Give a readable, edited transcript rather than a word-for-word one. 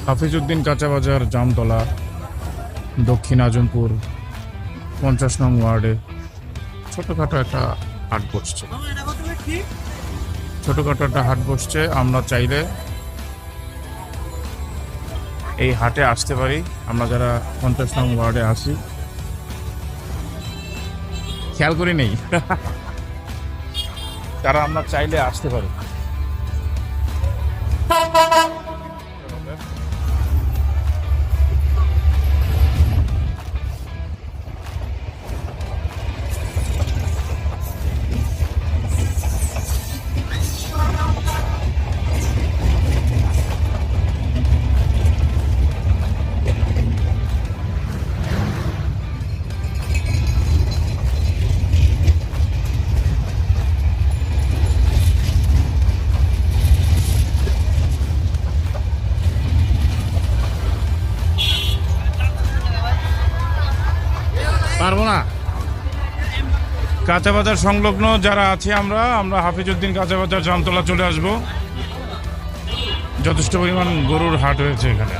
হাফিজউদ্দিন কাঁচা বাজার, জামতলা, দক্ষিণ আজমপুর 50 নং ওয়ার্ডে ছোটখাটো একটা হাট বসছে। ছোটখাটো একটা হাট বসছে। আমরা চাইলে এই হাটে আসতে পারি। আমরা যারা 50 নং ওয়ার্ডে আসি খেয়াল করি নেই তারা আমরা চাইলে আসতে পারি। পারবো না। কাঁচা বাজার সংলগ্ন যারা আছি আমরা হাফিজউদ্দিন কাঁচা বাজার, জামতলা চলে আসবো। যথেষ্ট পরিমাণ গরুর হাট হয়েছে এখানে।